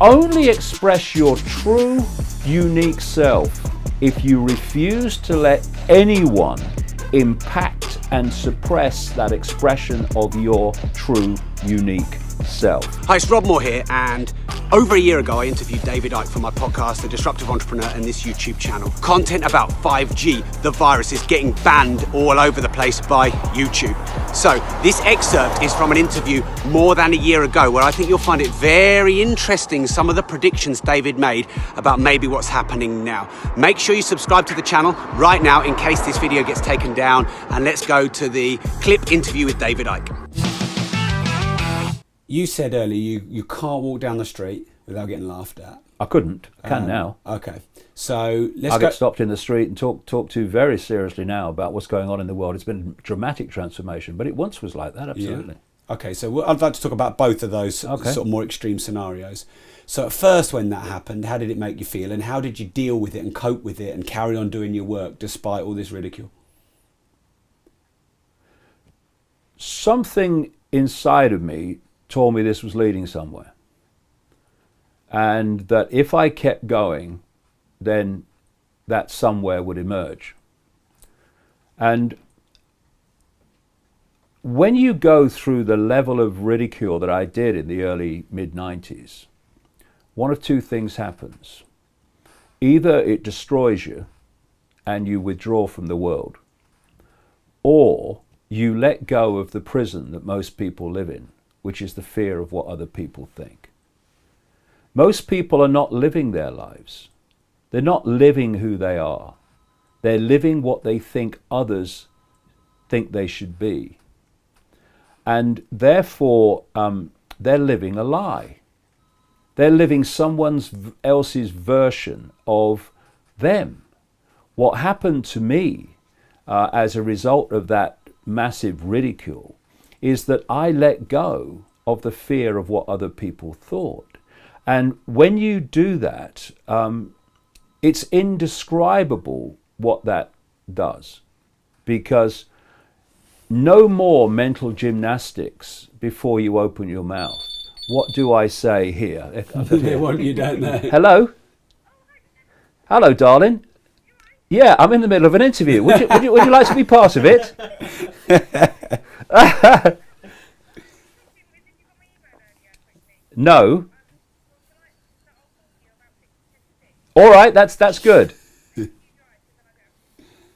only express your true, unique self if you refuse to let anyone impact and suppress that expression of your true, unique self. Hi, it's Rob Moore here, and over a year ago I interviewed David Icke for my podcast, The Disruptive Entrepreneur, and this YouTube channel. Content about 5G, the virus, is getting banned all over the place by YouTube. So this excerpt is from an interview more than a year ago where I think you'll find it very interesting, some of the predictions David made about maybe what's happening now. Make sure you subscribe to the channel right now in case this video gets taken down, and let's go to the clip interview with David Icke. You said earlier you can't walk down the street without getting laughed at. I couldn't. I can now. Okay. So I get stopped in the street and talked to very seriously now about what's going on in the world. It's been a dramatic transformation, but it once was like that, absolutely. Yeah. Okay, so I'd like to talk about both of those sort of more extreme scenarios. So at first when that happened, how did it make you feel, and how did you deal with it and cope with it and carry on doing your work despite all this ridicule? Something inside of me told me this was leading somewhere, and that if I kept going, then that somewhere would emerge. And when you go through the level of ridicule that I did in the early mid-90s, one of two things happens. Either it destroys you and you withdraw from the world, or you let go of the prison that most people live in, which is the fear of what other people think. Most people are not living their lives. They're not living who they are. They're living what they think others think they should be. And therefore, they're living a lie. They're living someone else's version of them. What happened to me as a result of that massive ridicule is that I let go of the fear of what other people thought. And when you do that, it's indescribable what that does, because no more mental gymnastics before you open your mouth. What do I say here? They want you, don't they? Hello? Hello, darling. Yeah, I'm in the middle of an interview. Would you like to be part of it? No. All right, that's good.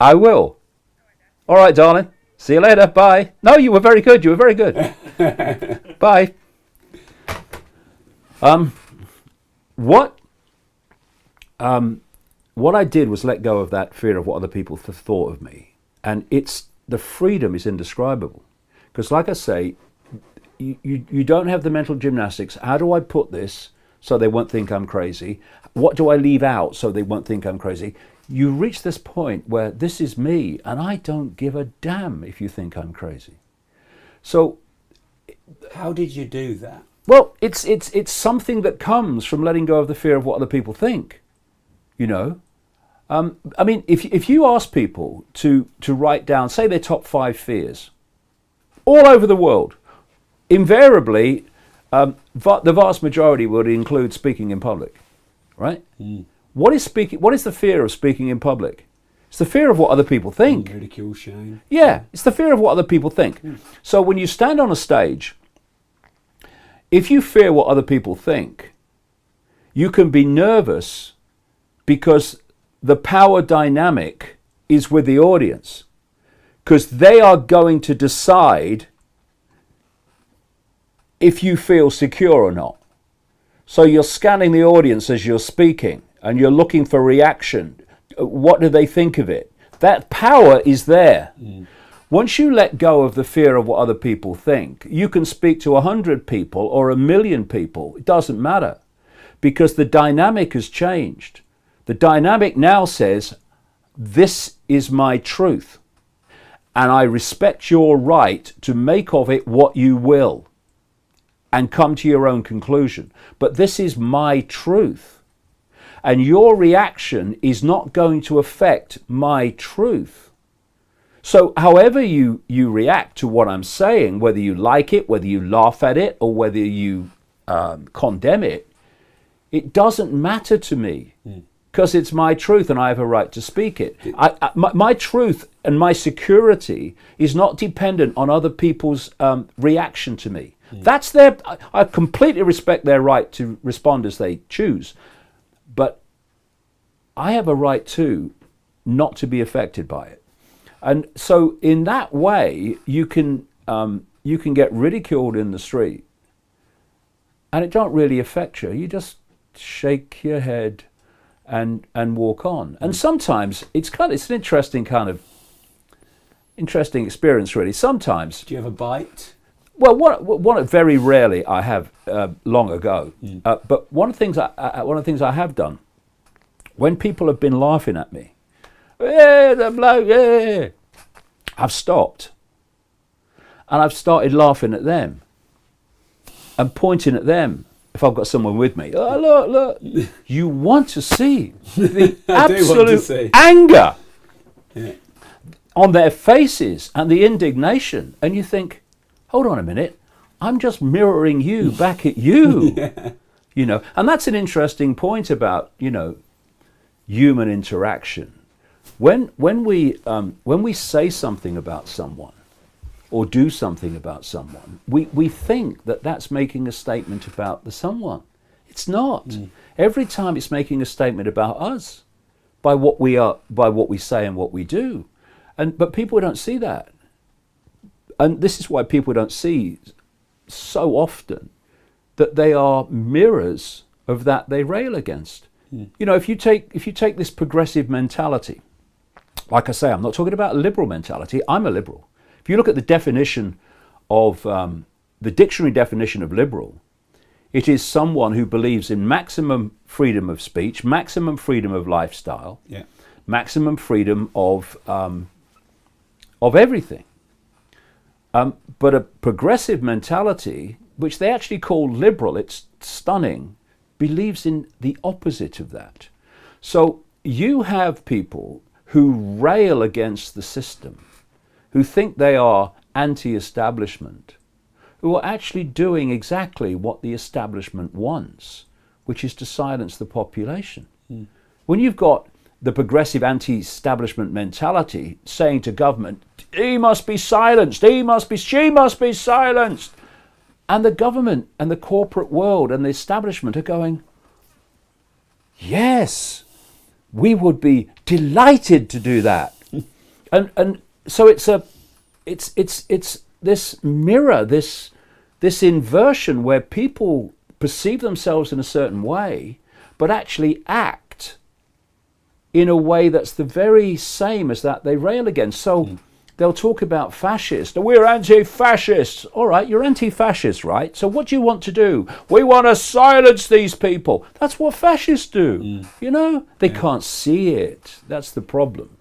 I will. All right, darling. See you later. Bye. No, you were very good. You were very good. Bye. What I did was let go of that fear of what other people thought of me, and the freedom is indescribable. Because, like I say, you don't have the mental gymnastics. How do I put this so they won't think I'm crazy? What do I leave out so they won't think I'm crazy? You reach this point where this is me, and I don't give a damn if you think I'm crazy. So, how did you do that? Well, it's something that comes from letting go of the fear of what other people think. You know, I mean, if you ask people to write down, say, their top 5 fears, all over the world, invariably, the vast majority would include speaking in public, right? Mm. What is the fear of speaking in public? It's the fear of what other people think. Ridicule, shame. Yeah, it's the fear of what other people think. Mm. So when you stand on a stage, if you fear what other people think, you can be nervous because the power dynamic is with the audience, because they are going to decide if you feel secure or not. So you're scanning the audience as you're speaking, and you're looking for reaction. What do they think of it? That power is there. Mm. Once you let go of the fear of what other people think, you can speak to 100 people or 1,000,000 people. It doesn't matter, because the dynamic has changed. The dynamic now says, this is my truth, and I respect your right to make of it what you will and come to your own conclusion. But this is my truth, and your reaction is not going to affect my truth. So however you react to what I'm saying, whether you like it, whether you laugh at it, or whether you condemn it, it doesn't matter to me because it's my truth and I have a right to speak it. My truth and my security is not dependent on other people's reaction to me. That's I completely respect their right to respond as they choose, but I have a right too not to be affected by it. And so in that way, you can get ridiculed in the street and it don't really affect you. You just shake your head and walk on. And sometimes it's an interesting experience, really. Sometimes. Do you have a bite? Well, one very rarely I have long ago. But one of the things I have done when people have been laughing at me, the bloke, I've stopped and I've started laughing at them and pointing at them. If I've got someone with me, oh, look, you want to see the absolute anger on their faces and the indignation. And you think, hold on a minute, I'm just mirroring you back at you. You know, and that's an interesting point about, human interaction. When we say something about someone, or do something about someone, we think that that's making a statement about the someone. It's not. Every time it's making a statement about us by what we are, by what we say and what we do. But people don't see that. And this is why people don't see so often that they are mirrors of that they rail against. If you take this progressive mentality, like I say, I'm not talking about a liberal mentality, I'm a liberal. If you look at the definition of, the dictionary definition of liberal, it is someone who believes in maximum freedom of speech, maximum freedom of lifestyle, maximum freedom of everything. But a progressive mentality, which they actually call liberal, it's stunning, believes in the opposite of that. So you have people who rail against the system, who think they are anti-establishment, who are actually doing exactly what the establishment wants, which is to silence the population. When you've got the progressive anti-establishment mentality saying to government, he must be silenced, she must be silenced, and the government and the corporate world and the establishment are going, yes, we would be delighted to do that. And so it's this mirror, this inversion where people perceive themselves in a certain way, but actually act in a way that's the very same as that they rail against. So they'll talk about fascists. We're anti-fascists. All right, you're anti-fascist, right? So what do you want to do? We want to silence these people. That's what fascists do. They can't see it. That's the problem.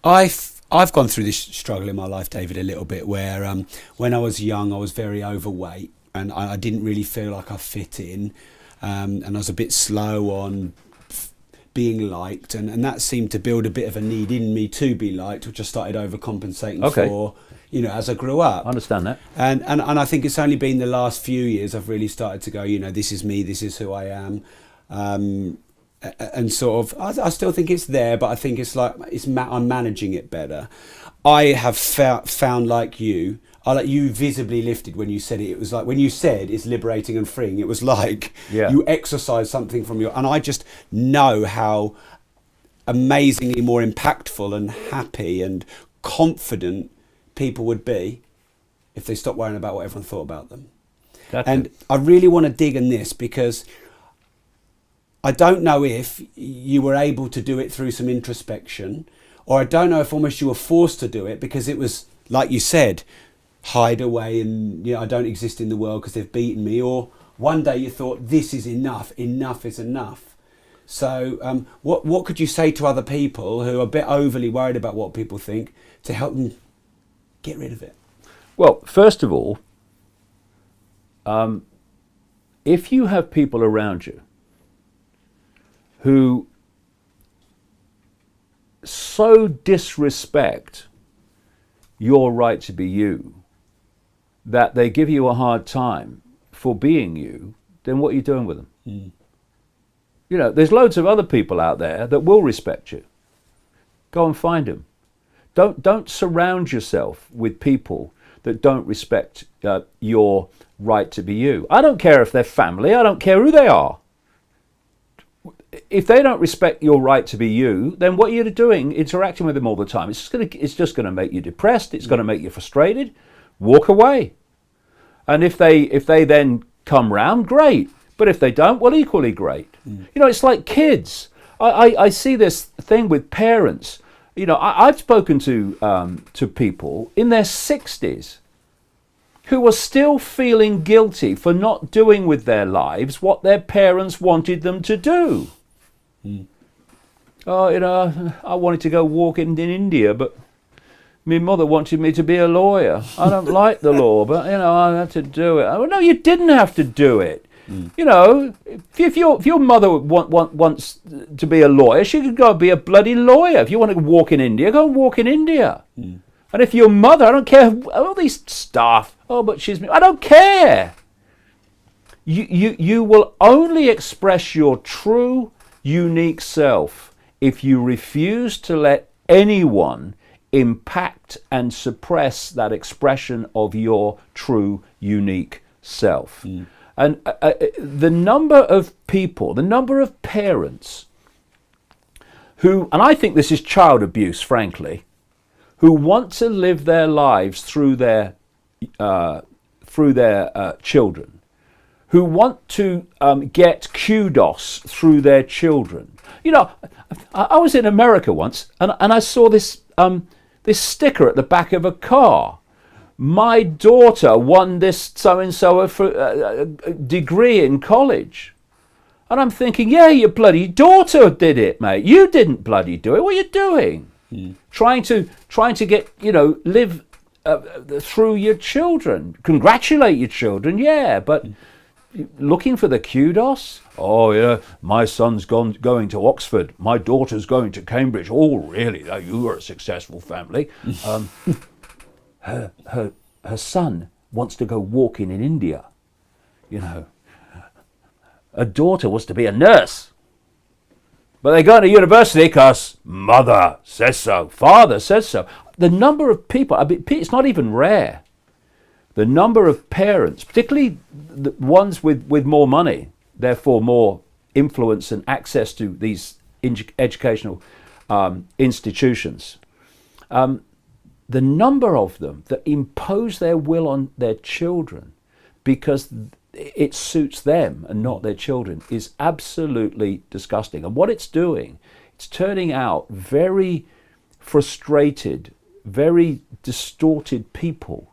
I've gone through this struggle in my life, David, a little bit, where when I was young, I was very overweight and I didn't really feel like I fit in, and I was a bit slow on being liked, and that seemed to build a bit of a need in me to be liked, which I started overcompensating for, as I grew up. I understand that. And I think it's only been the last few years I've really started to go, this is me, this is who I am. And sort of, I still think it's there, but I think it's like I'm managing it better. I have found, like you visibly lifted when you said it. It was like when you said it's liberating and freeing. It was like you exercised something from and I just know how amazingly more impactful and happy and confident people would be if they stopped worrying about what everyone thought about them. And I really want to dig in this because I don't know if you were able to do it through some introspection, or I don't know if almost you were forced to do it because it was, like you said, hide away and I don't exist in the world because they've beaten me, or one day you thought this is enough is enough. So what could you say to other people who are a bit overly worried about what people think to help them get rid of it? Well, first of all, if you have people around you who so disrespect your right to be you that they give you a hard time for being you, then what are you doing with them? You know, there's loads of other people out there that will respect you. Go and find them. Don't surround yourself with people that don't respect your right to be you. I don't care if they're family. I don't care who they are. If they don't respect your right to be you, then what you're doing, interacting with them all the time, it's just going to make you depressed. It's going to make you frustrated. Walk away. And if they then come round, great. But if they don't, well, equally great. You know, it's like kids. I see this thing with parents. You know, I've spoken to people in their 60s who are still feeling guilty for not doing with their lives what their parents wanted them to do. Oh, you know, I wanted to go walking in India, but my mother wanted me to be a lawyer. I don't like the law, but, you know, I had to do it. Oh, no, you didn't have to do it. You know, if your mother wants to be a lawyer, she could go be a bloody lawyer. If you want to walk in India, go and walk in India. And if your mother, I don't care, all these stuff, oh, but I don't care. You will only express your true, unique self if you refuse to let anyone impact and suppress that expression of your true, unique self. And the number of people, the number of parents who, and I think this is child abuse, frankly, who want to live their lives through their children, who want to get kudos through their children. You know, I was in America once, and I saw this sticker at the back of a car. My daughter won this so-and-so degree in college. And I'm thinking, yeah, your bloody daughter did it, mate. You didn't bloody do it. What are you doing? Trying to get, you know, live through your children. Congratulate your children, yeah, but looking for the kudos? Oh, yeah, my son's going to Oxford. My daughter's going to Cambridge. Oh, really? You are a successful family. Her son wants to go walking in India. You know, her daughter wants to be a nurse. But they go to university because mother says so, father says so. The number of people, I mean, it's not even rare. The number of parents, particularly the ones with more money, therefore more influence and access to these educational institutions, the number of them that impose their will on their children because it suits them and not their children is absolutely disgusting. And what it's doing, it's turning out very frustrated, very distorted people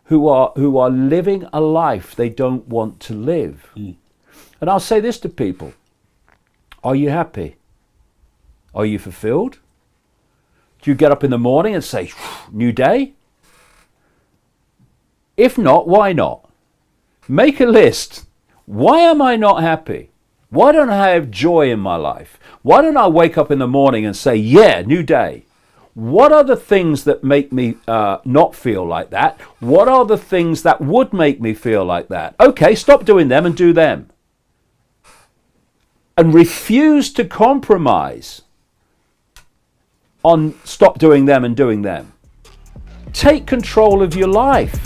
who are living a life they don't want to live. And I'll say this to people: are you happy? Are you fulfilled? Do you get up in the morning and say, new day? If not, why not? Make a list. Why am I not happy? Why don't I have joy in my life? Why don't I wake up in the morning and say, yeah, new day? What are the things that make me not feel like that? What are the things that would make me feel like that? Okay, stop doing them and do them. And refuse to compromise on stop doing them and doing them. Take control of your life.